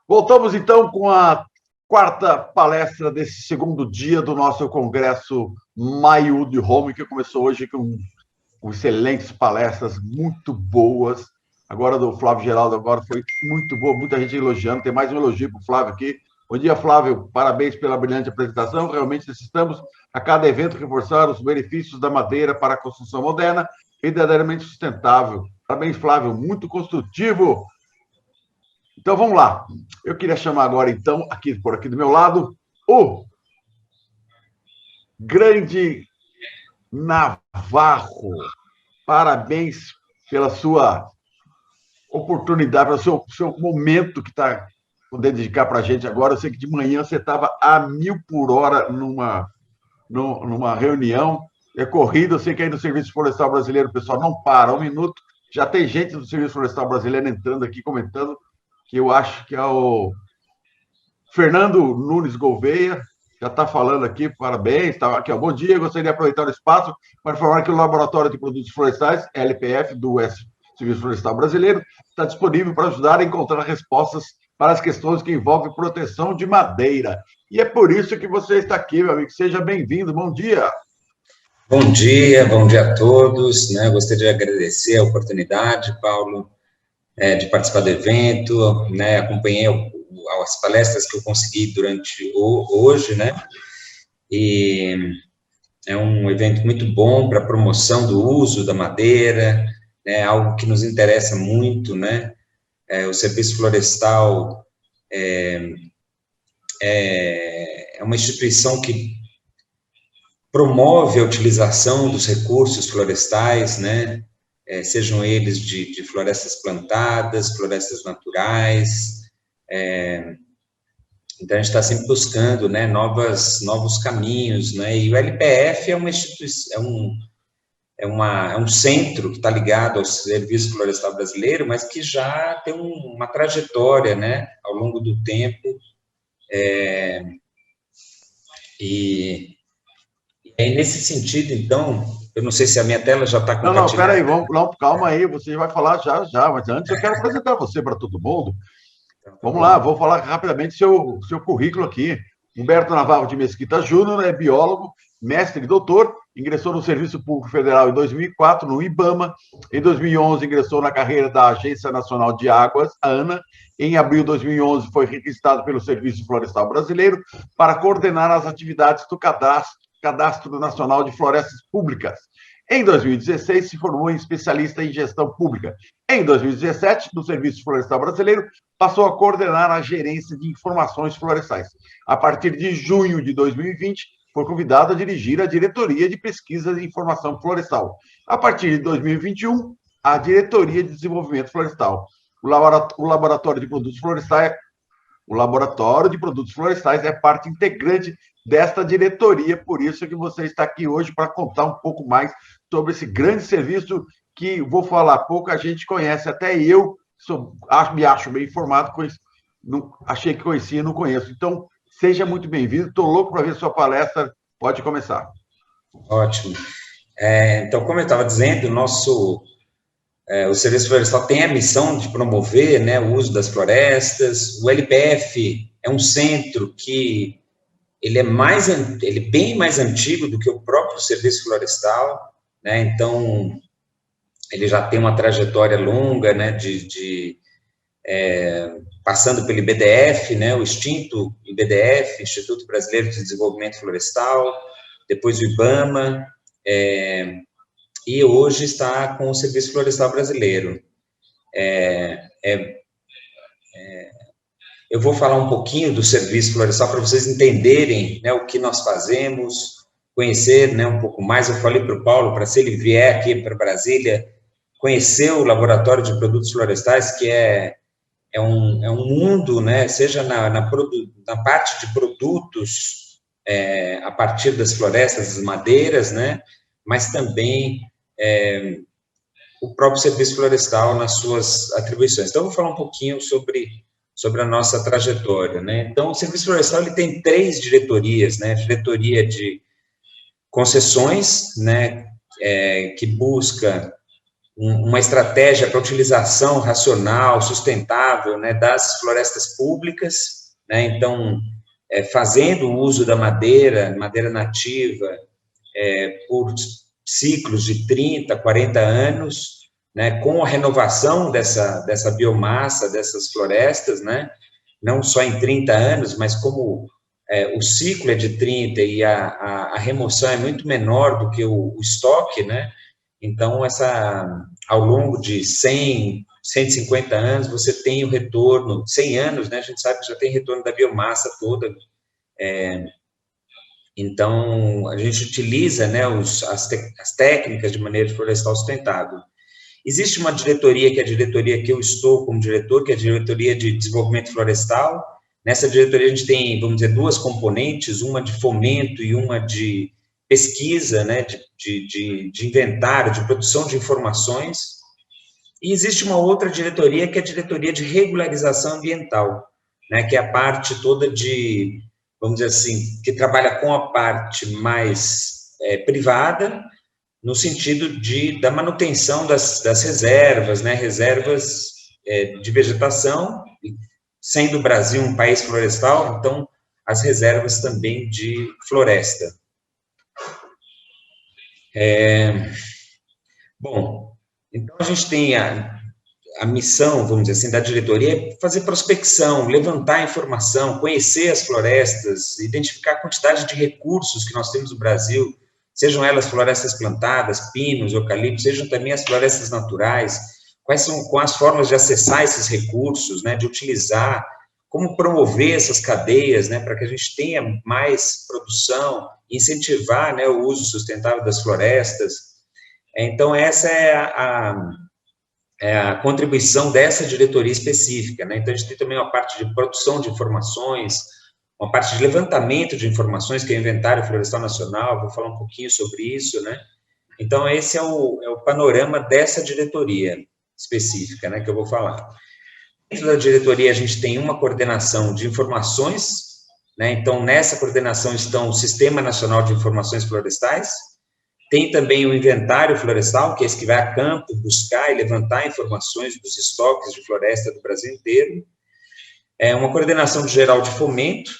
Voltamos, então, com a quarta palestra desse segundo dia do nosso congresso Maio de Home, que começou hoje com excelentes palestras, muito boas. Agora do Flávio Geraldo, agora foi muito boa, muita gente elogiando. Tem mais um elogio para o Flávio aqui. Bom dia, Flávio. Parabéns pela brilhante apresentação. Realmente necessitamos, a cada evento, reforçar os benefícios da madeira para a construção moderna e verdadeiramente sustentável. Parabéns, Flávio. Muito construtivo. Então, vamos lá. Eu queria chamar agora, então, por aqui do meu lado, o grande Navarro. Parabéns pela sua oportunidade, pelo seu momento que está podendo dedicar para a gente agora. Eu sei que de manhã você estava a 1000 por hora numa reunião, é corrida. Eu sei que aí no Serviço Florestal Brasileiro o pessoal não para um minuto. Já tem gente do Serviço Florestal Brasileiro entrando aqui, comentando, que eu acho que é o Fernando Nunes Gouveia, já está falando aqui, parabéns, tá aqui, ó, bom dia, gostaria de aproveitar o espaço para informar que o Laboratório de Produtos Florestais, LPF, do Serviço Florestal Brasileiro, está disponível para ajudar a encontrar respostas para as questões que envolvem proteção de madeira. E é por isso que você está aqui, meu amigo, seja bem-vindo, bom dia. Bom dia a todos, né? Gostaria de agradecer a oportunidade, Paulo, de participar do evento, né? Acompanhei as palestras que eu consegui durante hoje, né? E é um evento muito bom para a promoção do uso da madeira, né? Algo que nos interessa muito, né? O Serviço Florestal é uma instituição que promove a utilização dos recursos florestais, né? Sejam eles de florestas plantadas, florestas naturais. Então, a gente está sempre buscando, né, novos caminhos, né? E o LPF é uma instituição, é um centro que está ligado ao Serviço Florestal Brasileiro, mas que já tem uma trajetória, né, ao longo do tempo. E aí, nesse sentido, então, eu não sei se a minha tela já está compartilhada. Não, peraí, calma aí, você vai falar já, mas antes eu quero apresentar você para todo mundo. Vamos lá, vou falar rapidamente seu currículo aqui. Humberto Navarro de Mesquita Júnior é biólogo, mestre e doutor, ingressou no Serviço Público Federal em 2004, no IBAMA. Em 2011, ingressou na carreira da Agência Nacional de Águas, ANA. Em abril de 2011, foi requisitado pelo Serviço Florestal Brasileiro para coordenar as atividades do Cadastro Nacional de Florestas Públicas. Em 2016, se formou em especialista em gestão pública. Em 2017, no Serviço Florestal Brasileiro, passou a coordenar a gerência de informações florestais. A partir de junho de 2020, foi convidado a dirigir a Diretoria de Pesquisa e Informação Florestal. A partir de 2021, a Diretoria de Desenvolvimento Florestal. O Laboratório de Produtos Florestais é parte integrante desta diretoria, por isso que você está aqui hoje para contar um pouco mais sobre esse grande serviço que, vou falar, pouca gente conhece, até eu me acho bem informado, achei que conhecia, não conheço. Então, seja muito bem-vindo, estou louco para ver sua palestra, pode começar. Ótimo. Então, como eu estava dizendo, o Serviço Florestal tem a missão de promover, né, o uso das florestas. O LPF é um centro que ele é bem mais antigo do que o próprio Serviço Florestal, né? Então, ele já tem uma trajetória longa, né, passando pelo IBDF, né, o extinto IBDF, Instituto Brasileiro de Desenvolvimento Florestal, depois o IBAMA, e hoje está com o Serviço Florestal Brasileiro. Eu vou falar um pouquinho do Serviço Florestal para vocês entenderem, né, o que nós fazemos, conhecer, né, um pouco mais. Eu falei para o Paulo, para se ele vier aqui para Brasília, conhecer o Laboratório de Produtos Florestais, que é um mundo, né, seja na parte de produtos a partir das florestas, das madeiras, né, mas também o próprio Serviço Florestal nas suas atribuições. Então, eu vou falar um pouquinho sobre a nossa trajetória, né. Então, o Serviço Florestal ele tem 3 diretorias, né, diretoria de concessões, né, que busca uma estratégia para utilização racional, sustentável, né, das florestas públicas, né, então, fazendo o uso da madeira nativa, por ciclos de 30, 40 anos, né, com a renovação dessa biomassa, dessas florestas, né, não só em 30 anos, mas como o ciclo é de 30 e a remoção é muito menor do que o estoque, né, então, ao longo de 100, 150 anos, você tem o retorno, 100 anos, né, a gente sabe que já tem retorno da biomassa toda. Então, a gente utiliza, né, as técnicas de manejo florestal sustentável. Existe uma diretoria, que é a diretoria que eu estou como diretor, que é a diretoria de desenvolvimento florestal. Nessa diretoria a gente tem, vamos dizer, duas componentes, uma de fomento e uma de pesquisa, né, de inventário, de produção de informações, e existe uma outra diretoria, que é a diretoria de regularização ambiental, né, que é a parte toda de, vamos dizer assim, que trabalha com a parte mais privada, no sentido da manutenção das reservas, né, reservas de vegetação, sendo o Brasil um país florestal, então, as reservas também de floresta. Bom, então a gente tem a missão, vamos dizer assim, da diretoria é fazer prospecção, levantar informação, conhecer as florestas, identificar a quantidade de recursos que nós temos no Brasil, sejam elas florestas plantadas, pinos, eucaliptos, sejam também as florestas naturais, quais são as formas de acessar esses recursos, né, de utilizar, como promover essas cadeias, né, para que a gente tenha mais produção, incentivar, né, o uso sustentável das florestas. Então, essa é a contribuição dessa diretoria específica, né? Então, a gente tem também uma parte de produção de informações, uma parte de levantamento de informações, que é o Inventário Florestal Nacional, vou falar um pouquinho sobre isso, né? Então, esse é o panorama dessa diretoria específica, né, que eu vou falar. Dentro da diretoria, a gente tem uma coordenação de informações, né? Então, nessa coordenação estão o Sistema Nacional de Informações Florestais, tem também o Inventário Florestal, que é esse que vai a campo buscar e levantar informações dos estoques de floresta do Brasil inteiro, uma coordenação geral de fomento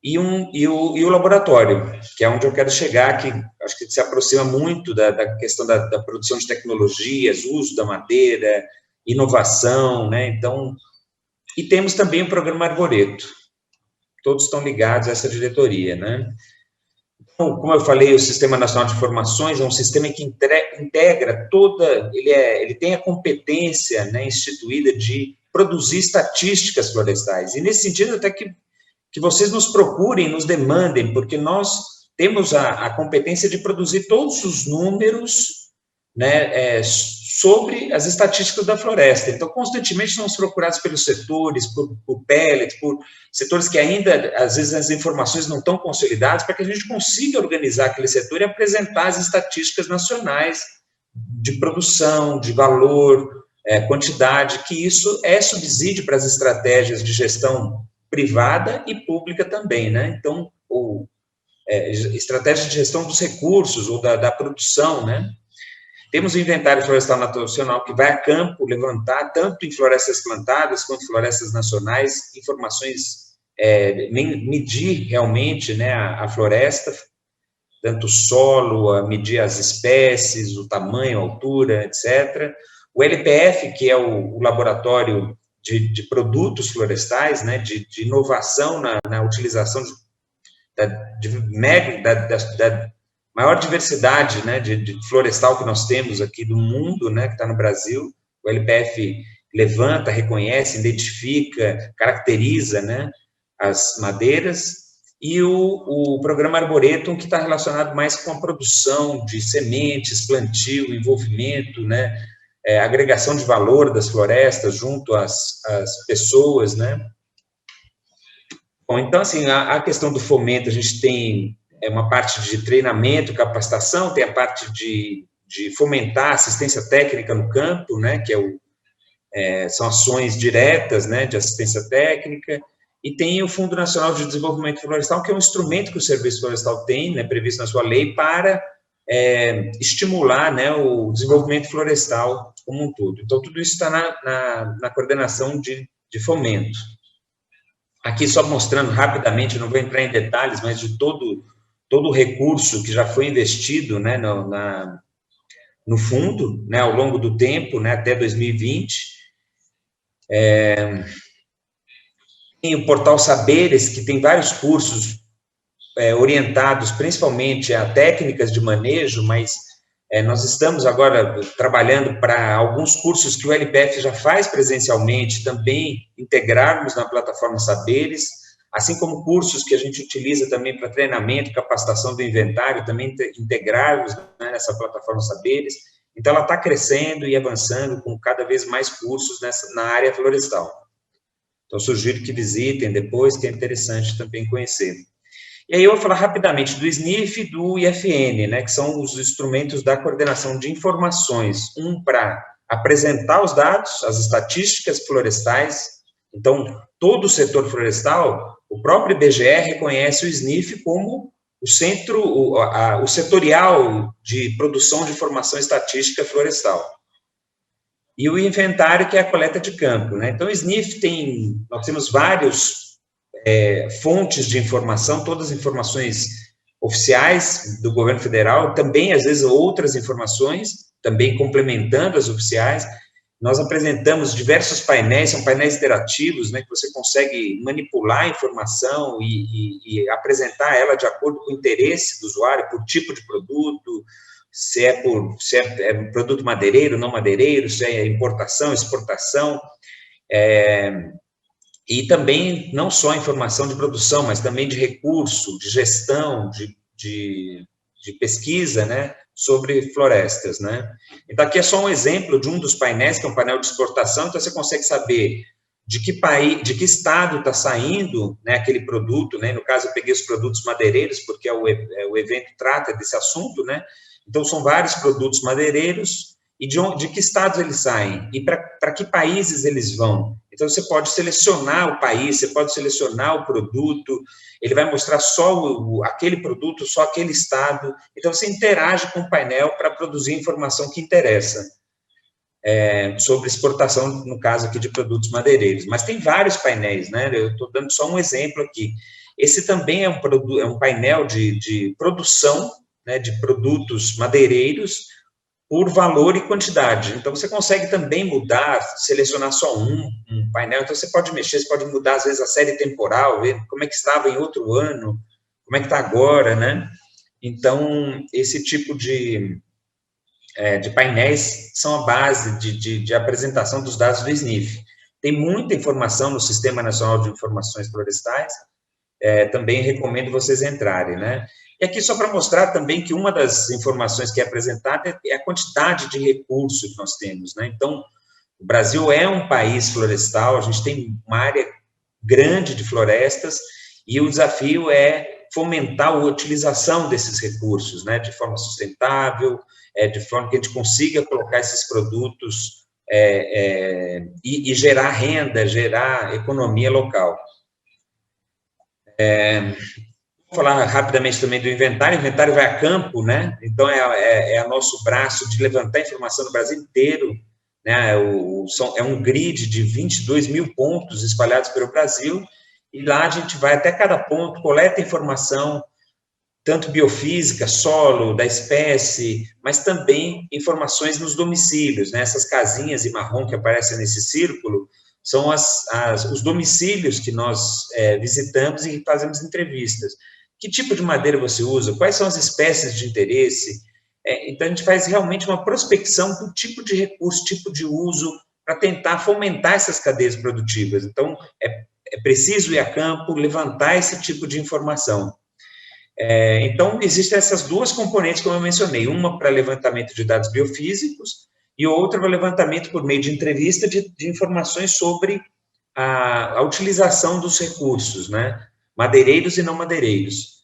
e o laboratório, que é onde eu quero chegar, que acho que se aproxima muito da questão da produção de tecnologias, uso da madeira, inovação, né? Então, e temos também o Programa Arboreto. Todos estão ligados a essa diretoria, né? Então, como eu falei, o Sistema Nacional de Informações é um sistema que integra ele tem a competência, né, instituída de produzir estatísticas florestais. E, nesse sentido, até que vocês nos procurem, nos demandem, porque nós temos a competência de produzir todos os números, né, sobre as estatísticas da floresta. Então, constantemente somos procurados pelos setores, por pellets, por setores que ainda, às vezes, as informações não estão consolidadas, para que a gente consiga organizar aquele setor e apresentar as estatísticas nacionais de produção, de valor, quantidade, que isso é subsídio para as estratégias de gestão privada e pública também, né? Então, estratégia de gestão dos recursos ou da produção, né? Temos o Inventário Florestal Nacional, que vai a campo levantar, tanto em florestas plantadas quanto florestas nacionais, informações, medir realmente, né, a floresta, tanto o solo, medir as espécies, o tamanho, a altura, etc. O LPF, que é o laboratório de produtos florestais, né, de inovação na utilização da maior diversidade, né, de florestal que nós temos aqui do mundo, né, que está no Brasil. O LPF levanta, reconhece, identifica, caracteriza, né, as madeiras, e o Programa Arboretum, que está relacionado mais com a produção de sementes, plantio, envolvimento, né, agregação de valor das florestas junto às pessoas, né. Bom, então, assim, a questão do fomento, a gente tem uma parte de treinamento, capacitação, tem a parte de fomentar assistência técnica no campo, né, que são ações diretas, né, de assistência técnica, e tem o Fundo Nacional de Desenvolvimento Florestal, que é um instrumento que o Serviço Florestal tem, né, previsto na sua lei, para estimular, né, o desenvolvimento florestal como um todo. Então, tudo isso está na coordenação de fomento. Aqui, só mostrando rapidamente, não vou entrar em detalhes, mas de todo o recurso que já foi investido, né, no fundo, né, ao longo do tempo, né, até 2020. Tem o Portal Saberes, que tem vários cursos orientados principalmente a técnicas de manejo, mas nós estamos agora trabalhando para alguns cursos que o LPF já faz presencialmente, também integrarmos na plataforma Saberes, assim como cursos que a gente utiliza também para treinamento, capacitação do inventário, também integrarmos, né, nessa plataforma Saberes. Então, ela está crescendo e avançando com cada vez mais cursos na área florestal. Então, sugiro que visitem depois, que é interessante também conhecer. E aí eu vou falar rapidamente do SNIF e do IFN, né, que são os instrumentos da coordenação de informações, para apresentar os dados, as estatísticas florestais. Então, todo o setor florestal, o próprio IBGE reconhece o SNIF como o centro, o setorial de produção de informação estatística florestal. E o inventário, que é a coleta de campo, né? Então, o SNIF nós temos vários fontes de informação, todas as informações oficiais do governo federal, também, às vezes, outras informações, também complementando as oficiais. Nós apresentamos diversos painéis, são painéis interativos, né, que você consegue manipular a informação e apresentar ela de acordo com o interesse do usuário, por tipo de produto, se é produto madeireiro, não madeireiro, se é importação, exportação, e também não só informação de produção, mas também de recurso, de gestão, de pesquisa, né, sobre florestas, né. Então, aqui é só um exemplo de um dos painéis, que é um painel de exportação, então você consegue saber de que estado está saindo, né, aquele produto, né, no caso eu peguei os produtos madeireiros, porque o evento trata desse assunto, né, então são vários produtos madeireiros, e de que estados eles saem, e para que países eles vão. Então, você pode selecionar o país, você pode selecionar o produto, ele vai mostrar só aquele produto, só aquele estado. Então, você interage com o painel para produzir informação que interessa sobre exportação, no caso aqui de produtos madeireiros. Mas tem vários painéis, né? Eu estou dando só um exemplo aqui. Esse também é um painel de produção, né, de produtos madeireiros, por valor e quantidade. Então, você consegue também mudar, selecionar só um painel, então você pode mexer, você pode mudar, às vezes, a série temporal, ver como é que estava em outro ano, como é que está agora, né? Então, esse tipo de painéis são a base de apresentação dos dados do SNIF. Tem muita informação no Sistema Nacional de Informações Florestais, também recomendo vocês entrarem, né? E aqui só para mostrar também que uma das informações que é apresentada é a quantidade de recursos que nós temos, né? Então, o Brasil é um país florestal, a gente tem uma área grande de florestas, e o desafio é fomentar a utilização desses recursos, né? De forma sustentável, de forma que a gente consiga colocar esses produtos e gerar renda, gerar economia local. Vou falar rapidamente também do inventário. O inventário vai a campo, né? Então, é nosso braço de levantar informação no Brasil inteiro, né? É um grid de 22 mil pontos espalhados pelo Brasil, e lá a gente vai até cada ponto, coleta informação, tanto biofísica, solo, da espécie, mas também informações nos domicílios, né? Essas casinhas em marrom que aparecem nesse círculo são os domicílios que nós visitamos e fazemos entrevistas. Que tipo de madeira você usa? Quais são as espécies de interesse? Então, a gente faz realmente uma prospecção do tipo de recurso, tipo de uso, para tentar fomentar essas cadeias produtivas. Então, é preciso ir a campo, levantar esse tipo de informação. Então, existem essas duas componentes, como eu mencionei, uma para levantamento de dados biofísicos e outra para levantamento por meio de entrevista de informações sobre a utilização dos recursos, né? Madeireiros e não madeireiros.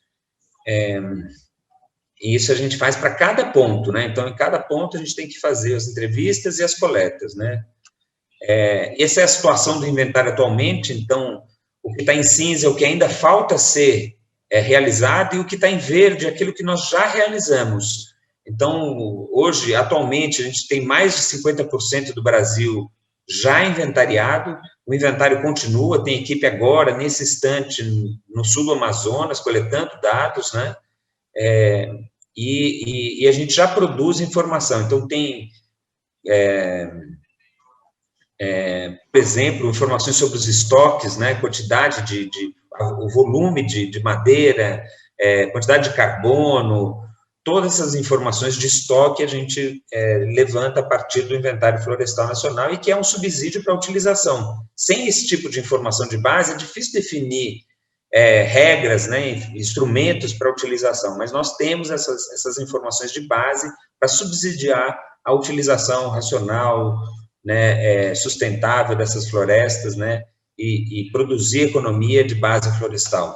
E isso a gente faz para cada ponto, né? Então, em cada ponto, a gente tem que fazer as entrevistas e as coletas, né? Essa é a situação do inventário atualmente. Então, o que está em cinza é o que ainda falta ser realizado, e o que está em verde é aquilo que nós já realizamos. Então, hoje, atualmente, a gente tem mais de 50% do Brasil já inventariado, o inventário continua, tem equipe agora, nesse instante, no sul do Amazonas, coletando dados, né? E a gente já produz informação. Então, tem, por exemplo, informações sobre os estoques, né? Quantidade o volume de madeira, quantidade de carbono, todas essas informações de estoque a gente levanta a partir do Inventário Florestal Nacional e que é um subsídio para a utilização. Sem esse tipo de informação de base, é difícil definir regras, né, instrumentos para a utilização, mas nós temos essas informações de base para subsidiar a utilização racional, né, sustentável dessas florestas, né, e produzir economia de base florestal.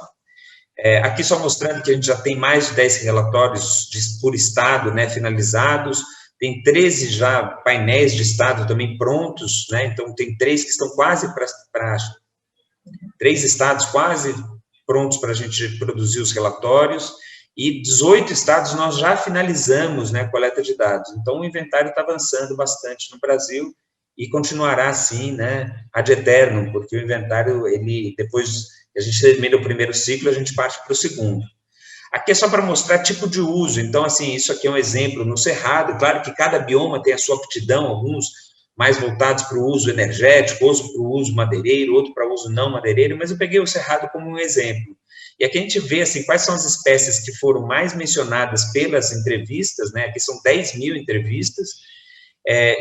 Aqui só mostrando que a gente já tem mais de 10 relatórios por estado, né, finalizados, tem 13 já painéis de estado também prontos, né, então tem 3 que estão quase para 3 estados quase prontos para a gente produzir os relatórios, e 18 estados nós já finalizamos, né, a coleta de dados. Então, o inventário está avançando bastante no Brasil e continuará assim, né, ad eternum, porque o inventário, ele, depois que a gente termina o primeiro ciclo, a gente parte para o segundo. Aqui é só para mostrar tipo de uso, então, assim, isso aqui é um exemplo no Cerrado, claro que cada bioma tem a sua aptidão, alguns mais voltados para o uso energético, outros para o uso madeireiro, outro para o uso não madeireiro, mas eu peguei o Cerrado como um exemplo. E aqui a gente vê, assim, quais são as espécies que foram mais mencionadas pelas entrevistas, né, aqui são 10 mil entrevistas,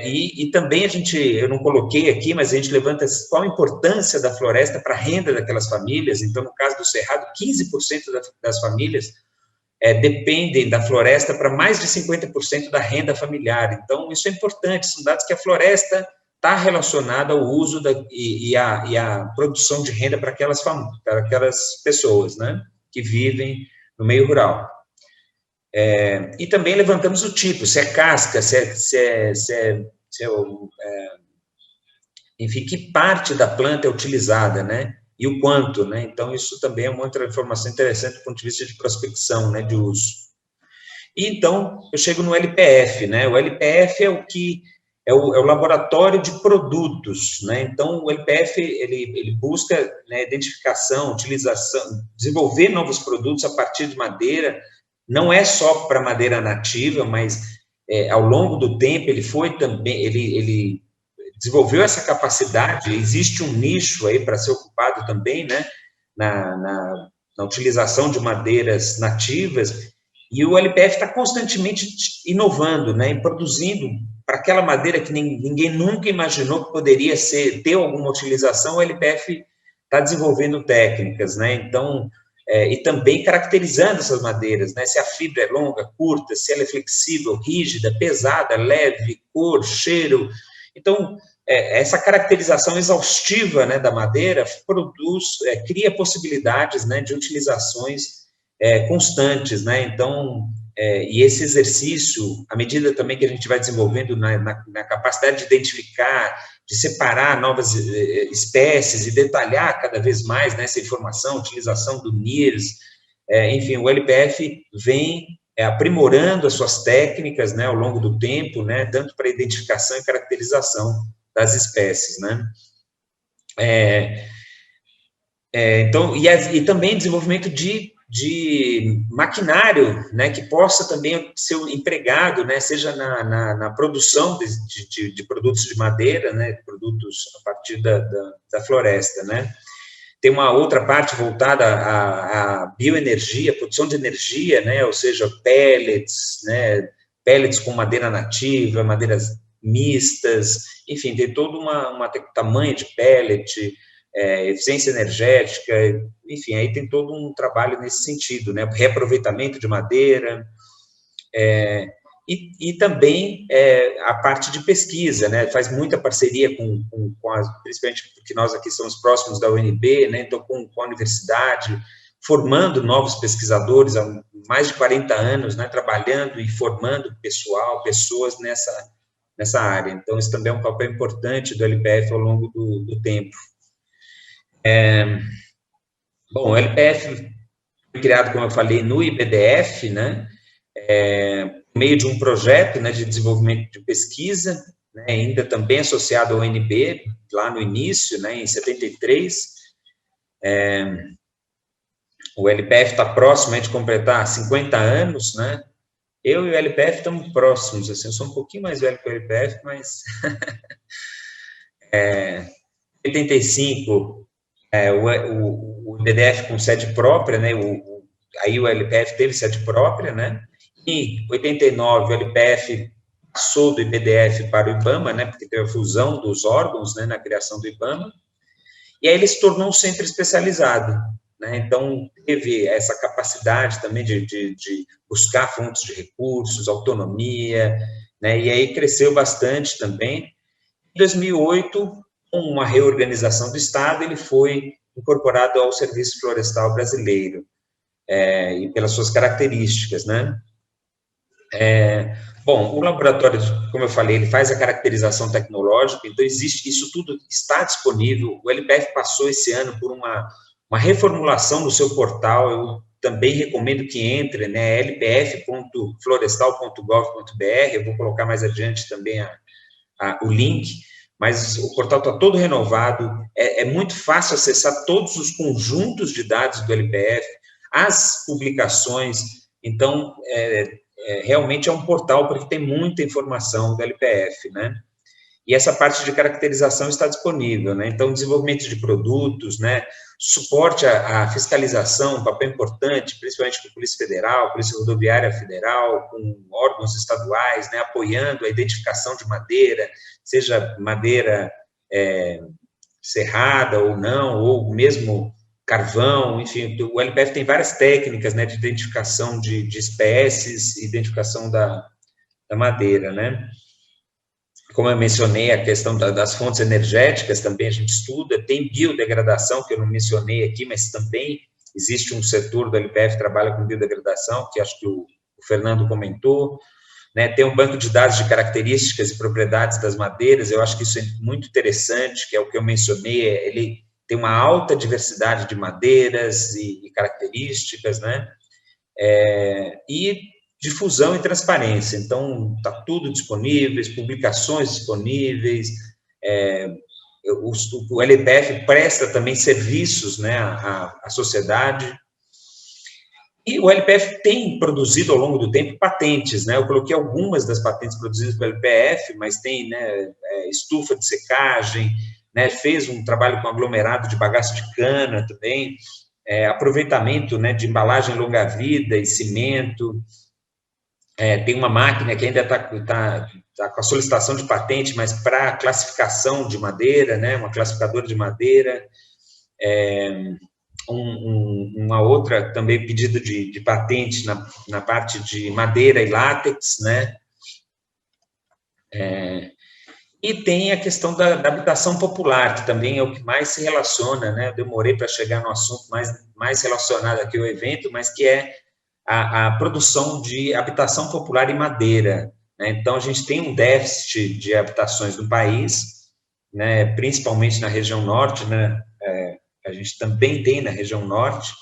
e também eu não coloquei aqui, mas a gente levanta qual a importância da floresta para a renda daquelas famílias. Então, no caso do Cerrado, 15% das famílias dependem da floresta para mais de 50% da renda familiar. Então, isso é importante, são dados que a floresta está relacionada ao uso e a produção de renda para aquelas pessoas, né, que vivem no meio rural. E também levantamos o tipo, se é casca, enfim, que parte da planta é utilizada, né, e o quanto, né, então isso também é uma outra informação interessante do ponto de vista de prospecção, né, de uso. E então, eu chego no LPF, né, o LPF é o que é o laboratório de produtos, né, então o LPF, ele busca, né, identificação, utilização, desenvolver novos produtos a partir de madeira, não é só para madeira nativa, mas ao longo do tempo ele foi também, ele desenvolveu essa capacidade, existe um nicho aí para ser ocupado também, né, na utilização de madeiras nativas, e o LPF está constantemente inovando, né, e produzindo para aquela madeira que ninguém nunca imaginou que poderia ter alguma utilização, o LPF está desenvolvendo técnicas, né, então, e também caracterizando essas madeiras, né, se a fibra é longa, curta, se ela é flexível, rígida, pesada, leve, cor, cheiro. Então, essa caracterização exaustiva, né, da madeira cria possibilidades, né, de utilizações constantes, né, então, e esse exercício, à medida também que a gente vai desenvolvendo na capacidade de identificar, de separar novas espécies e detalhar cada vez mais, né, essa informação, utilização do NIRS, enfim, o LPF vem aprimorando as suas técnicas, né, ao longo do tempo, né, tanto para identificação e caracterização das espécies, né. Então, e também desenvolvimento de maquinário, né, que possa também ser empregado, né, seja na produção de produtos de madeira, né, produtos a partir da floresta, né. Tem uma outra parte voltada à bioenergia, produção de energia, né, ou seja, pellets, né, pellets com madeira nativa, madeiras mistas, enfim, tem todo tamanho de pellet, eficiência energética, enfim, aí tem todo um trabalho nesse sentido, né, reaproveitamento de madeira, e também a parte de pesquisa, né, faz muita parceria principalmente porque nós aqui somos próximos da UNB, né, então com a universidade, formando novos pesquisadores há mais de 40 anos, né, trabalhando e formando pessoas nessa área, então isso também é um papel importante do LPF ao longo do tempo. Bom, o LPF foi criado, como eu falei, no IBDF, né, por meio de um projeto, né, de desenvolvimento de pesquisa, né, ainda também associado ao UNB, lá no início, né, em 73, o LPF está próximo de completar 50 anos, né, eu e o LPF estamos próximos, assim, eu sou um pouquinho mais velho que o LPF, mas... Em 85, o IBDF com sede própria, né, aí o LPF teve sede própria, né, em 89 o LPF passou do IBDF para o IBAMA, né, porque teve a fusão dos órgãos, né, na criação do IBAMA, e aí ele se tornou um centro especializado, né, então teve essa capacidade também de buscar fontes de recursos, autonomia, né, e aí cresceu bastante também. Em 2008, com uma reorganização do Estado, ele foi incorporado ao Serviço Florestal Brasileiro, e pelas suas características, né? Bom, o laboratório, como eu falei, ele faz a caracterização tecnológica, então existe, isso tudo está disponível. O LPF passou esse ano por uma reformulação do seu portal, eu também recomendo que entre, né, lpf.florestal.gov.br, eu vou colocar mais adiante também o link, mas o portal está todo renovado, é muito fácil acessar todos os conjuntos de dados do LPF, as publicações, então, realmente é um portal porque tem muita informação do LPF, né? E essa parte de caracterização está disponível, né? Então, desenvolvimento de produtos, né? Suporte à fiscalização, um papel importante, principalmente com a Polícia Federal, Polícia Rodoviária Federal, com órgãos estaduais, né? Apoiando a identificação de madeira, seja madeira serrada ou não, ou mesmo carvão, enfim, o LPF tem várias técnicas, né, de identificação de espécies, identificação da madeira, né? Como eu mencionei, a questão das fontes energéticas também a gente estuda, tem biodegradação, que eu não mencionei aqui, mas também existe um setor do LPF que trabalha com biodegradação, que acho que o Fernando comentou, né? Tem um banco de dados de características e propriedades das madeiras, eu acho que isso é muito interessante, que é o que eu mencionei, ele tem uma alta diversidade de madeiras e características, né? E difusão e transparência, então está tudo disponível, publicações disponíveis, o LPF presta também serviços, né, à sociedade, e o LPF tem produzido ao longo do tempo patentes, né, eu coloquei algumas das patentes produzidas pelo LPF, mas tem, né, estufa de secagem, né, fez um trabalho com aglomerado de bagaço de cana também, aproveitamento, né, de embalagem longa-vida e cimento, tem uma máquina que ainda está com a solicitação de patente, mas para classificação de madeira, né, uma classificadora de madeira, uma outra também pedido de patente na parte de madeira e látex, né, e tem a questão da habitação popular, que também é o que mais se relaciona, né, eu demorei para chegar no assunto mais relacionado aqui ao evento, mas que é a produção de habitação popular em madeira, né? Então, a gente tem um déficit de habitações no país, né, principalmente na região norte, né, a gente também tem na região norte,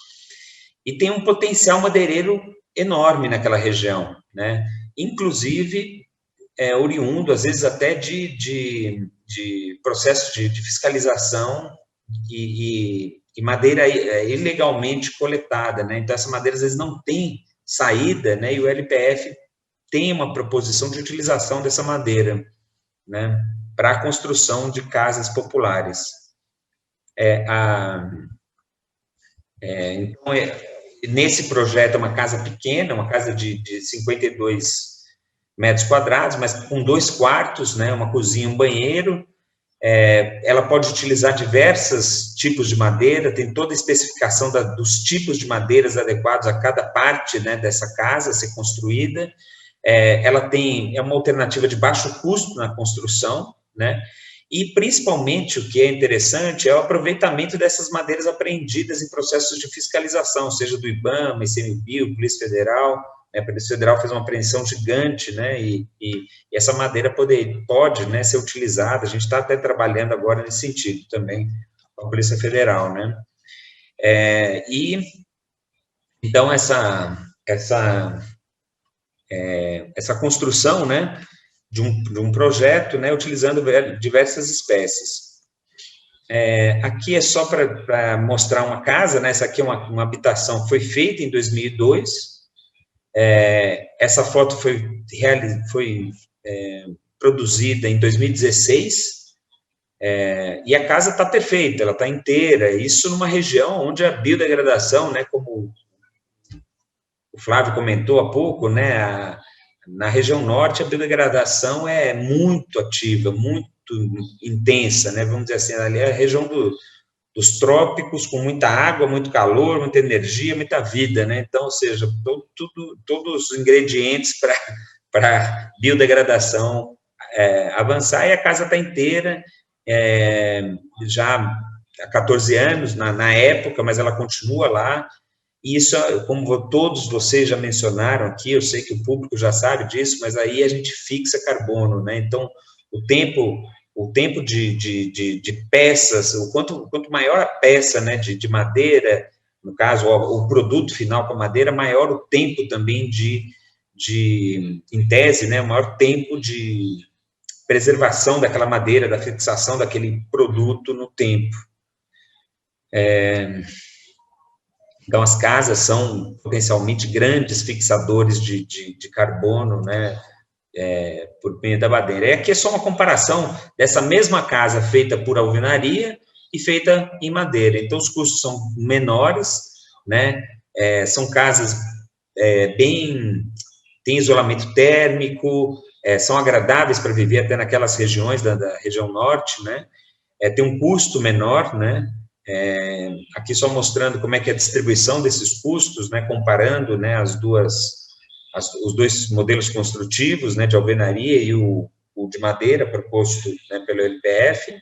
e tem um potencial madeireiro enorme naquela região, né, inclusive oriundo, às vezes, até de processos de fiscalização e madeira ilegalmente coletada, né? Então, essa madeira, às vezes, não tem saída, né? E o LPF tem uma proposição de utilização dessa madeira, né, para a construção de casas populares. Então, nesse projeto, é uma casa pequena, uma casa de 52 metros quadrados, mas com 2 quartos, né, uma cozinha, um banheiro. Ela pode utilizar diversos tipos de madeira, tem toda a especificação dos tipos de madeiras adequados a cada parte, né, dessa casa a ser construída. Ela é uma alternativa de baixo custo na construção, né, e principalmente o que é interessante é o aproveitamento dessas madeiras apreendidas em processos de fiscalização, seja do IBAMA, ICMBio, Polícia Federal. A Polícia Federal fez uma apreensão gigante, né, e essa madeira pode, né, ser utilizada, a gente está até trabalhando agora nesse sentido também com a Polícia Federal, né. Então, essa construção, né, de um projeto, né, utilizando diversas espécies. Aqui é só para mostrar uma casa, né, essa aqui é uma habitação que foi feita em 2002, essa foto foi produzida em 2016, e a casa está perfeita, ela está inteira, isso numa região onde a biodegradação, né, como o Flávio comentou há pouco, né, na região norte a biodegradação é muito ativa, muito intensa, né, vamos dizer assim, ali é a região dos trópicos, com muita água, muito calor, muita energia, muita vida, né, então, ou seja, todos os ingredientes para biodegradação avançar, e a casa está inteira, já há 14 anos, na época, mas ela continua lá. E isso, como todos vocês já mencionaram aqui, eu sei que o público já sabe disso, mas aí a gente fixa carbono, né? Então, o tempo de peças, quanto maior a peça, né, de madeira, no caso, o produto final com a madeira, maior o tempo também em tese, né, maior tempo de preservação daquela madeira, da fixação daquele produto no tempo. Então, as casas são potencialmente grandes fixadores de carbono, né, por meio da madeira. E aqui é só uma comparação dessa mesma casa feita por alvenaria e feita em madeira. Então, os custos são menores, né, são casas tem isolamento térmico, são agradáveis para viver até naquelas regiões da região norte, né, tem um custo menor, né. Aqui só mostrando como é que é a distribuição desses custos, né, comparando, né, os dois modelos construtivos, né, de alvenaria e o de madeira proposto, né, pelo LPF.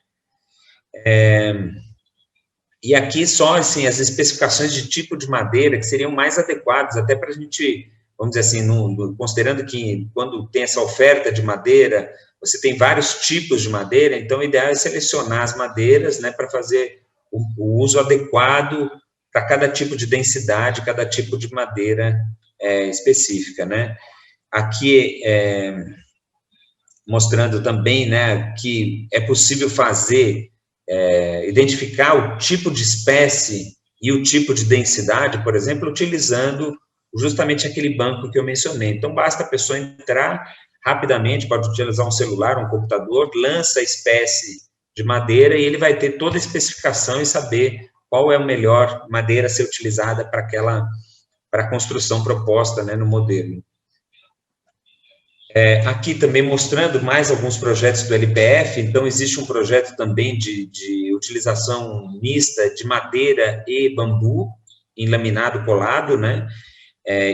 E aqui só, assim, as especificações de tipo de madeira que seriam mais adequadas, até para a gente, vamos dizer assim, considerando que quando tem essa oferta de madeira, você tem vários tipos de madeira, então o ideal é selecionar as madeiras, né, para fazer o uso adequado para cada tipo de densidade, cada tipo de madeira específica, né? Aqui, mostrando também, né, que é possível identificar o tipo de espécie e o tipo de densidade, por exemplo, utilizando justamente aquele banco que eu mencionei. Então, basta a pessoa entrar rapidamente, pode utilizar um celular, um computador, lança a espécie de madeira e ele vai ter toda a especificação e saber qual é a melhor madeira a ser utilizada para a construção proposta, né, no modelo. Aqui também mostrando mais alguns projetos do LPF, então existe um projeto também de utilização mista de madeira e bambu em laminado colado, né,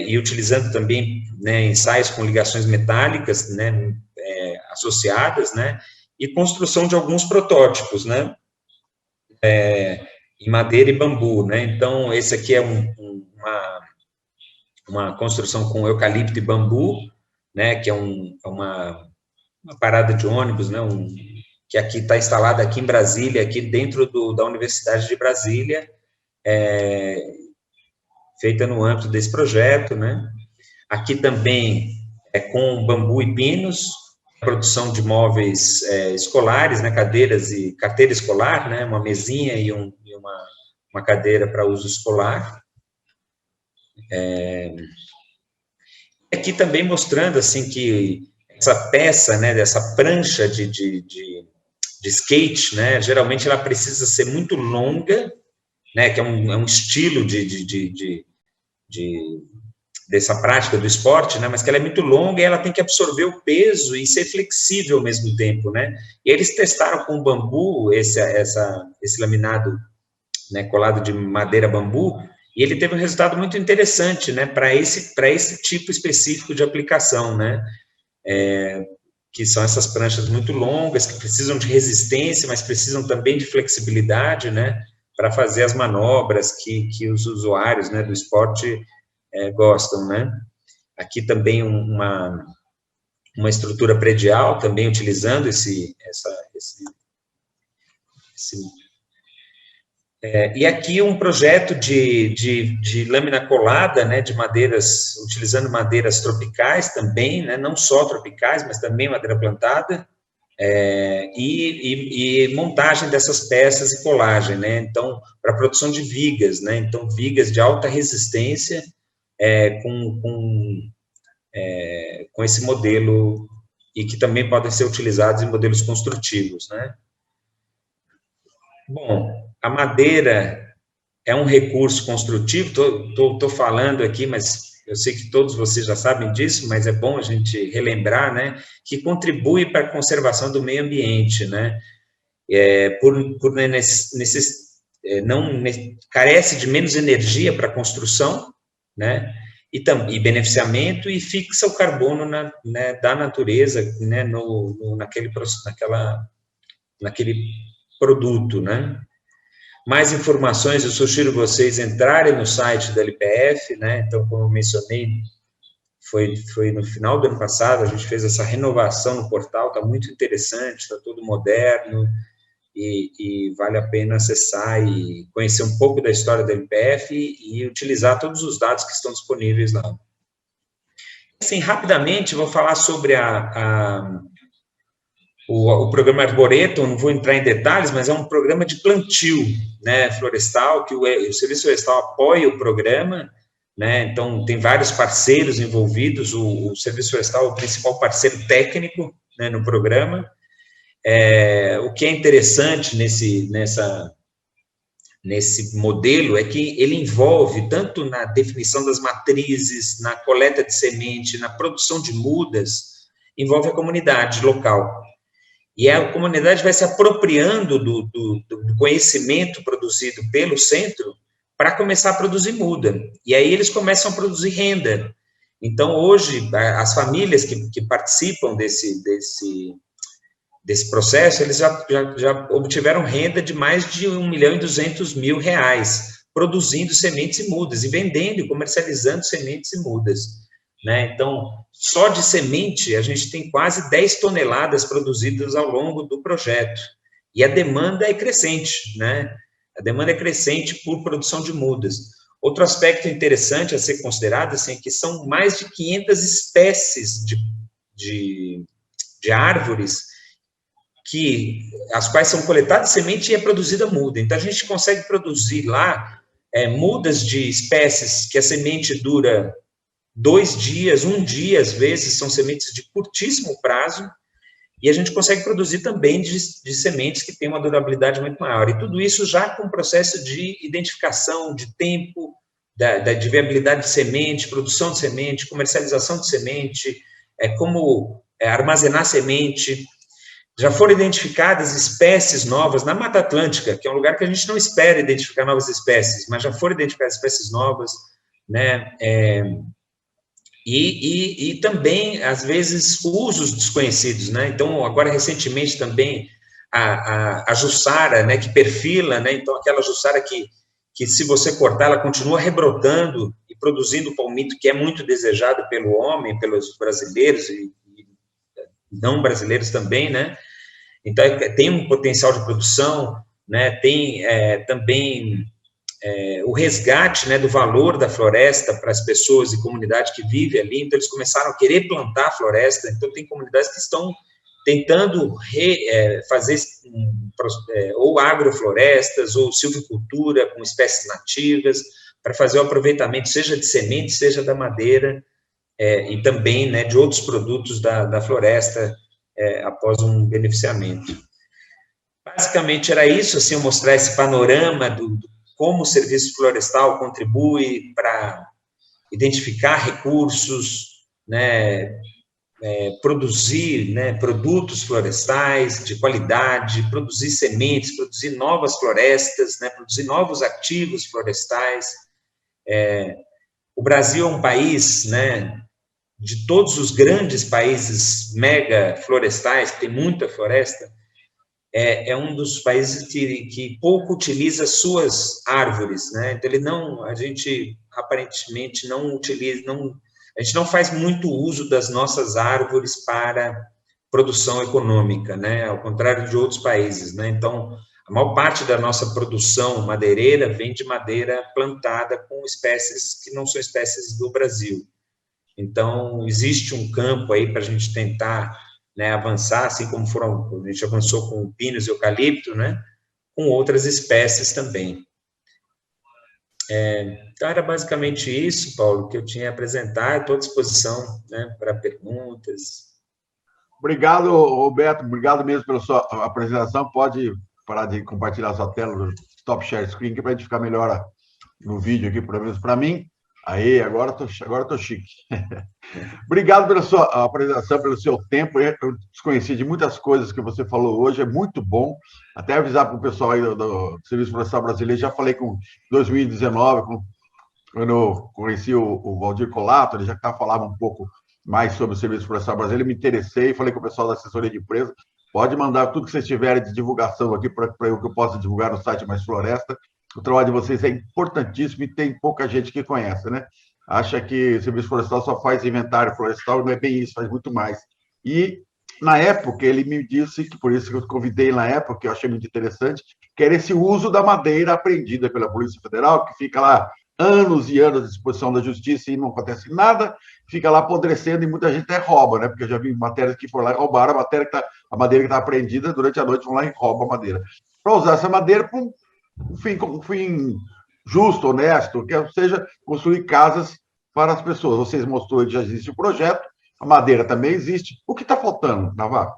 e utilizando também, né, ensaios com ligações metálicas, né, associadas, né, e construção de alguns protótipos, né, em madeira e bambu, né, então esse aqui é uma construção com eucalipto e bambu, né, que é uma parada de ônibus, né, que aqui está instalada aqui em Brasília, aqui dentro da Universidade de Brasília, feita no âmbito desse projeto, né, aqui também com bambu e pinos, produção de móveis escolares, né, cadeiras e carteira escolar, né, uma mesinha e uma cadeira para uso escolar. Aqui também mostrando, assim, que essa peça, né, dessa prancha de skate, né, geralmente ela precisa ser muito longa, né, que é um estilo dessa prática do esporte, né, mas que ela é muito longa e ela tem que absorver o peso e ser flexível ao mesmo tempo, né, e eles testaram com bambu esse laminado, né, colado de madeira bambu, e ele teve um resultado muito interessante, né, para esse tipo específico de aplicação, né, que são essas pranchas muito longas, que precisam de resistência, mas precisam também de flexibilidade, né, para fazer as manobras que os usuários, né, do esporte gostam, né. Aqui também uma estrutura predial, também utilizando E aqui um projeto de lâmina colada, né, de madeiras, utilizando madeiras tropicais também, né, não só tropicais, mas também madeira plantada, e montagem dessas peças e colagem, né, então, para produção de vigas, né, então, vigas de alta resistência, com esse modelo, e que também podem ser utilizados em modelos construtivos, né. Bom, a madeira é um recurso construtivo, estou falando aqui, mas eu sei que todos vocês já sabem disso, mas é bom a gente relembrar, né, que contribui para a conservação do meio ambiente, né, carece de menos energia para naquela né, e beneficiamento, e fixa o carbono da natureza, né, naquele produto, né. Mais informações, eu sugiro vocês entrarem no site da LPF, né, então, como eu mencionei, foi no final do ano passado, a gente fez essa renovação no portal, está muito interessante, está todo moderno, e vale a pena acessar e conhecer um pouco da história da LPF e utilizar todos os dados que estão disponíveis lá. Assim, rapidamente, vou falar sobre o programa Arboretum, não vou entrar em detalhes, mas é um programa de plantio, né, florestal, que o Serviço Florestal apoia o programa, né, então tem vários parceiros envolvidos, o Serviço Florestal é o principal parceiro técnico, né, no programa. O que é interessante nesse modelo é que ele envolve tanto na definição das matrizes, na coleta de semente, na produção de mudas, envolve a comunidade local. E a comunidade vai se apropriando do conhecimento produzido pelo centro para começar a produzir muda. E aí eles começam a produzir renda. Então, hoje, as famílias que participam desse processo, eles já obtiveram renda de mais de R$1.200.000, produzindo sementes e mudas, e vendendo e comercializando sementes e mudas. Né? Então, só de semente, a gente tem quase 10 toneladas produzidas ao longo do projeto. E a demanda é crescente, né? A demanda é crescente por produção de mudas. Outro aspecto interessante a ser considerado, assim, é que são mais de 500 espécies de árvores as quais são coletadas semente e é produzida muda. Então, a gente consegue produzir lá mudas de espécies que a semente dura 2 dias, 1 dia, às vezes, são sementes de curtíssimo prazo, e a gente consegue produzir também de sementes que têm uma durabilidade muito maior. E tudo isso já com o processo de identificação de tempo, de viabilidade de semente, produção de semente, comercialização de semente, como armazenar semente. Já foram identificadas espécies novas na Mata Atlântica, que é um lugar que a gente não espera identificar novas espécies, mas já foram identificadas espécies novas, né? E também, às vezes, usos desconhecidos, né? Então, agora, recentemente, também, a jussara, né, que perfila, né? Então, aquela jussara que se você cortar, ela continua rebrotando e produzindo palmito, que é muito desejado pelo homem, pelos brasileiros e não brasileiros também, né? Então, tem um potencial de produção, né? Tem também o resgate, né, do valor da floresta para as pessoas e comunidade que vive ali. Então, eles começaram a querer plantar a floresta. Então, tem comunidades que estão tentando fazer ou agroflorestas, ou silvicultura com espécies nativas, para fazer o aproveitamento, seja de semente, seja da madeira, e também, né, de outros produtos da floresta, após um beneficiamento. Basicamente, era isso, assim, eu mostrar esse panorama como o serviço florestal contribui para identificar recursos, né, produzir, né, produtos florestais de qualidade, produzir sementes, produzir novas florestas, né, produzir novos ativos florestais. O Brasil é um país, né, de todos os grandes países mega florestais, que tem muita floresta, é um dos países que pouco utiliza suas árvores, né? Então, a gente aparentemente não utiliza, a gente não faz muito uso das nossas árvores para produção econômica, né? Ao contrário de outros países, né? Então, a maior parte da nossa produção madeireira vem de madeira plantada com espécies que não são espécies do Brasil. Então, existe um campo aí para a gente tentar, né, avançar, assim como a gente avançou com pinos e eucalipto, né, com outras espécies também. Então, era basicamente isso, Paulo, que eu tinha a apresentar. Estou à disposição, né, para perguntas. Obrigado, Roberto. Obrigado mesmo pela sua apresentação. Pode parar de compartilhar sua tela no Stop Share Screen, que é para a gente ficar melhor no vídeo aqui, pelo menos para mim. Aí, agora tô chique. Obrigado pela sua apresentação, pelo seu tempo. Eu desconheci de muitas coisas que você falou hoje, é muito bom. Até avisar para o pessoal aí do Serviço Florestal Brasileiro, já falei com 2019, quando eu conheci o Valdir Colato, ele já falava um pouco mais sobre o Serviço Florestal Brasileiro, me interessei, falei com o pessoal da assessoria de empresa, pode mandar tudo que vocês tiverem de divulgação aqui para que eu possa divulgar no site Mais Floresta. O trabalho de vocês é importantíssimo e tem pouca gente que conhece, né? Acha que o Serviço Florestal só faz inventário florestal, não é bem isso, faz muito mais. E, na época, ele me disse, que por isso que eu convidei na época, que eu achei muito interessante, que era esse uso da madeira apreendida pela Polícia Federal, que fica lá anos e anos à disposição da justiça e não acontece nada, fica lá apodrecendo e muita gente até rouba, né? Porque eu já vi matérias que foram lá e roubaram a madeira que está apreendida, durante a noite vão lá e roubam a madeira. Para usar essa madeira para um fim justo, honesto, que seja construir casas para as pessoas. Vocês mostrou que já existe o projeto, a madeira também existe. O que está faltando, Navarro?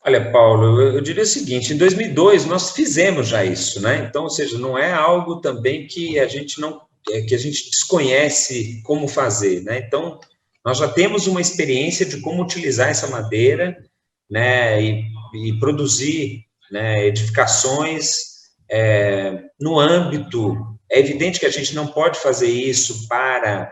Olha, Paulo, eu diria o seguinte, em 2002 nós fizemos já isso, né? Então, ou seja, não é algo também que a gente desconhece como fazer, né? Então, nós já temos uma experiência de como utilizar essa madeira, né, e produzir, né, edificações no âmbito. É evidente que a gente não pode fazer isso para,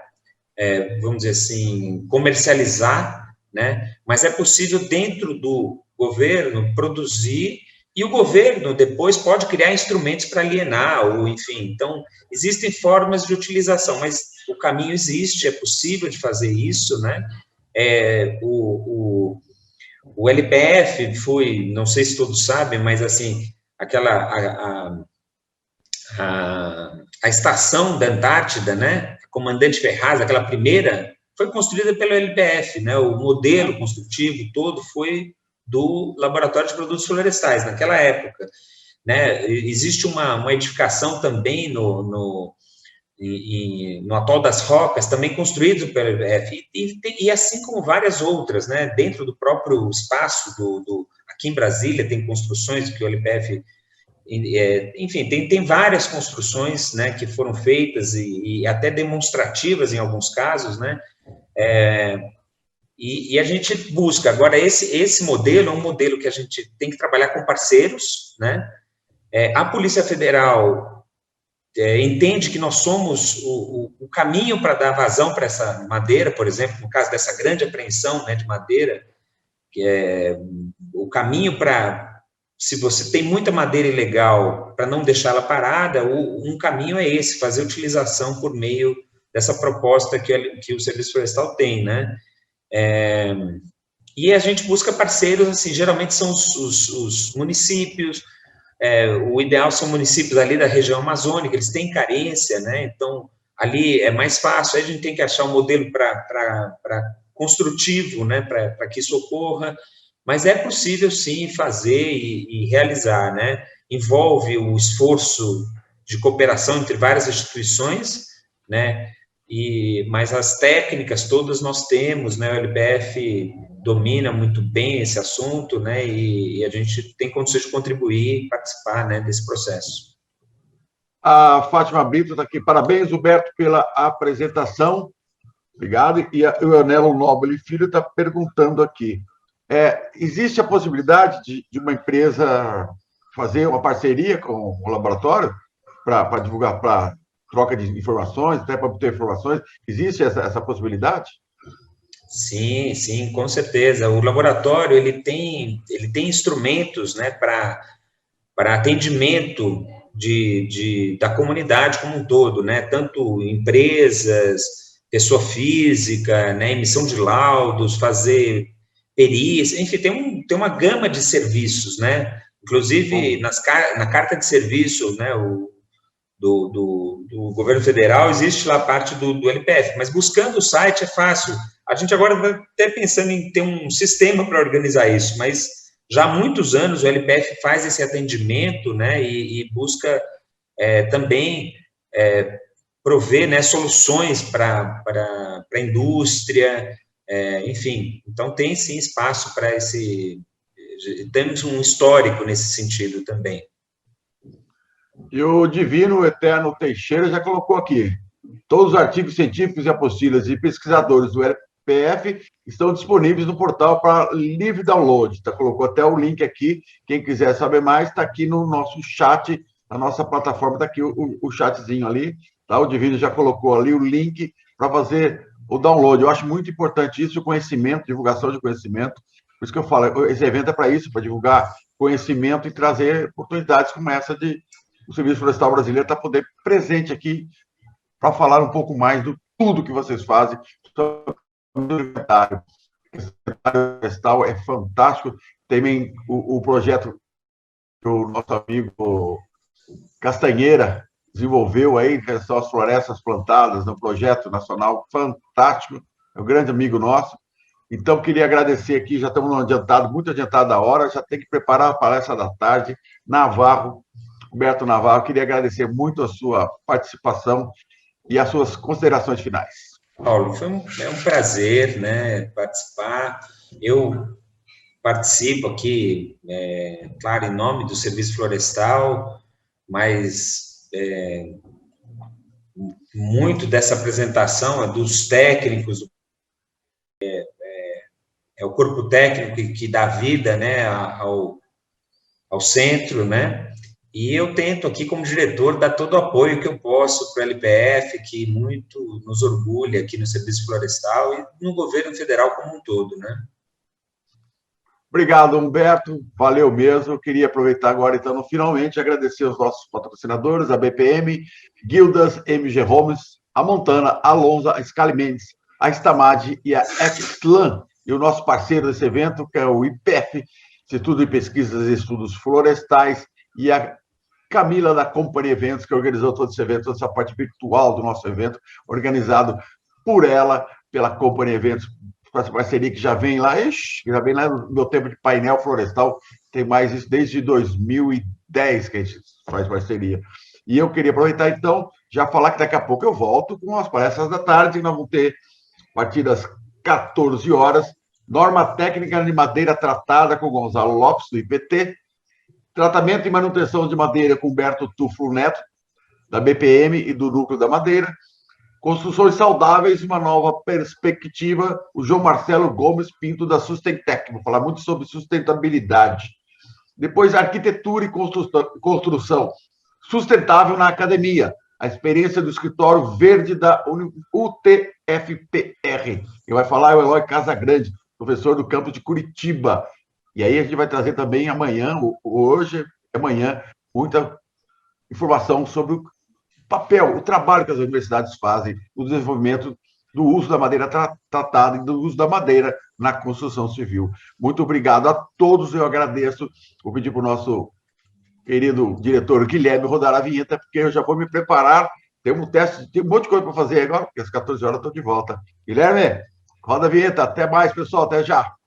vamos dizer assim, comercializar, né? Mas é possível dentro do governo produzir, e o governo depois pode criar instrumentos para alienar, ou enfim. Então, existem formas de utilização, mas o caminho existe, é possível de fazer isso, né? O LPF foi, não sei se todos sabem, mas assim, a estação da Antártida, né? Comandante Ferraz, aquela primeira, foi construída pelo LPF, né? O modelo construtivo todo foi do Laboratório de Produtos Florestais, naquela época, né? Existe uma edificação também no Atol das Rocas, também construído pelo LPF, e assim como várias outras, né? Dentro do próprio espaço aqui em Brasília tem construções que o LPF, enfim, tem várias construções, né, que foram feitas e até demonstrativas em alguns casos, né? E a gente busca. Agora, esse modelo é um modelo que a gente tem que trabalhar com parceiros, né? A Polícia Federal entende que nós somos o caminho para dar vazão para essa madeira, por exemplo, no caso dessa grande apreensão, né, de madeira, que é o caminho para, se você tem muita madeira ilegal, para não deixá-la parada, um caminho é esse, fazer utilização por meio dessa proposta que o Serviço Florestal tem, né? E a gente busca parceiros, assim, geralmente são os municípios, o ideal são municípios ali da região amazônica, eles têm carência, né? Então, ali é mais fácil, aí a gente tem que achar um modelo para construtivo, né? Para que isso ocorra, mas é possível, sim, fazer e realizar, né? Envolve o esforço de cooperação entre várias instituições, né? Mas as técnicas todas nós temos, né? O LPF domina muito bem esse assunto, né? E a gente tem condições de contribuir e participar, né, desse processo. A Fátima Brito está aqui. Parabéns, Huberto, pela apresentação. Obrigado. E o Anelo Nobre Filho está perguntando aqui. Existe a possibilidade de uma empresa fazer uma parceria com o laboratório para divulgar, para troca de informações, até para obter informações? Existe essa possibilidade? Sim, sim, com certeza. O laboratório ele tem instrumentos, né, para atendimento da comunidade como um todo, né? Tanto empresas, pessoa física, né, emissão de laudos, fazer perícia, enfim, tem uma gama de serviços, né? Inclusive, na carta de serviço, né, do governo federal, existe lá a parte do LPF, mas buscando o site é fácil. A gente agora está até pensando em ter um sistema para organizar isso, mas já há muitos anos o LPF faz esse atendimento, né, e busca também prover, né, soluções para a indústria, enfim. Então, tem sim espaço para esse... Temos um histórico nesse sentido também. E o Divino Eterno Teixeira já colocou aqui. Todos os artigos científicos e apostilas de pesquisadores do LPF estão disponíveis no portal para livre download. Colocou até o link aqui. Quem quiser saber mais, está aqui no nosso chat, na nossa plataforma, está aqui o chatzinho ali. Tá? O Divino já colocou ali o link para fazer o download. Eu acho muito importante isso, o conhecimento, divulgação de conhecimento. Por isso que eu falo, esse evento é para isso, para divulgar conhecimento e trazer oportunidades como essa de o Serviço Florestal Brasileiro estar poder presente aqui para falar um pouco mais do tudo que vocês fazem. O Florestal é fantástico. Também o projeto que o nosso amigo Castanheira desenvolveu aí, que são as florestas plantadas, no projeto nacional fantástico, é um grande amigo nosso. Então, queria agradecer aqui, já estamos adiantado, muito adiantado da hora, já tem que preparar a palestra da tarde. Navarro, Humberto Navarro, queria agradecer muito a sua participação e as suas considerações finais. Paulo, foi um prazer, né, participar. Eu participo aqui, claro, em nome do Serviço Florestal, mas muito dessa apresentação é dos técnicos, é o corpo técnico que dá vida, né, ao centro, né, e eu tento aqui, como diretor, dar todo o apoio que eu posso para o LPF, que muito nos orgulha aqui no Serviço Florestal e no governo federal como um todo, né. Obrigado, Humberto, valeu mesmo. Eu queria aproveitar agora, então, finalmente, agradecer os nossos patrocinadores, a BPM, Guildas, MG Homes, a Montana, a Lonza, a Scali Mendes, a Stamad e a Exlan, e o nosso parceiro desse evento, que é o IPEF, Instituto de Pesquisas e Estudos Florestais, e a Camila, da Company Eventos, que organizou todo esse evento, toda essa parte virtual do nosso evento, organizado por ela, pela Company Eventos, com essa parceria que já vem lá, já vem lá no meu tempo de painel florestal, tem mais isso desde 2010 que a gente faz parceria. E eu queria aproveitar, então, já falar que daqui a pouco eu volto com as palestras da tarde, nós vamos ter, a partir das 14 horas, norma técnica de madeira tratada com Gonzalo Lopes, do IPT, tratamento e manutenção de madeira com Humberto Tufo Neto, da BPM e do Núcleo da Madeira, construções saudáveis, uma nova perspectiva, o João Marcelo Gomes Pinto, da Sustentec, vou falar muito sobre sustentabilidade. Depois, arquitetura e construção sustentável na academia, a experiência do escritório verde da UTFPR. Quem vai falar é o Eloy Casagrande, professor do campus de Curitiba. E aí a gente vai trazer também amanhã, hoje, amanhã, muita informação sobre o papel, o trabalho que as universidades fazem no desenvolvimento do uso da madeira tratada e do uso da madeira na construção civil. Muito obrigado a todos, eu agradeço. Vou pedir para o nosso querido diretor Guilherme rodar a vinheta, porque eu já vou me preparar. Tem um teste, tem um monte de coisa para fazer agora, porque às 14 horas eu estou de volta. Guilherme, roda a vinheta. Até mais, pessoal. Até já.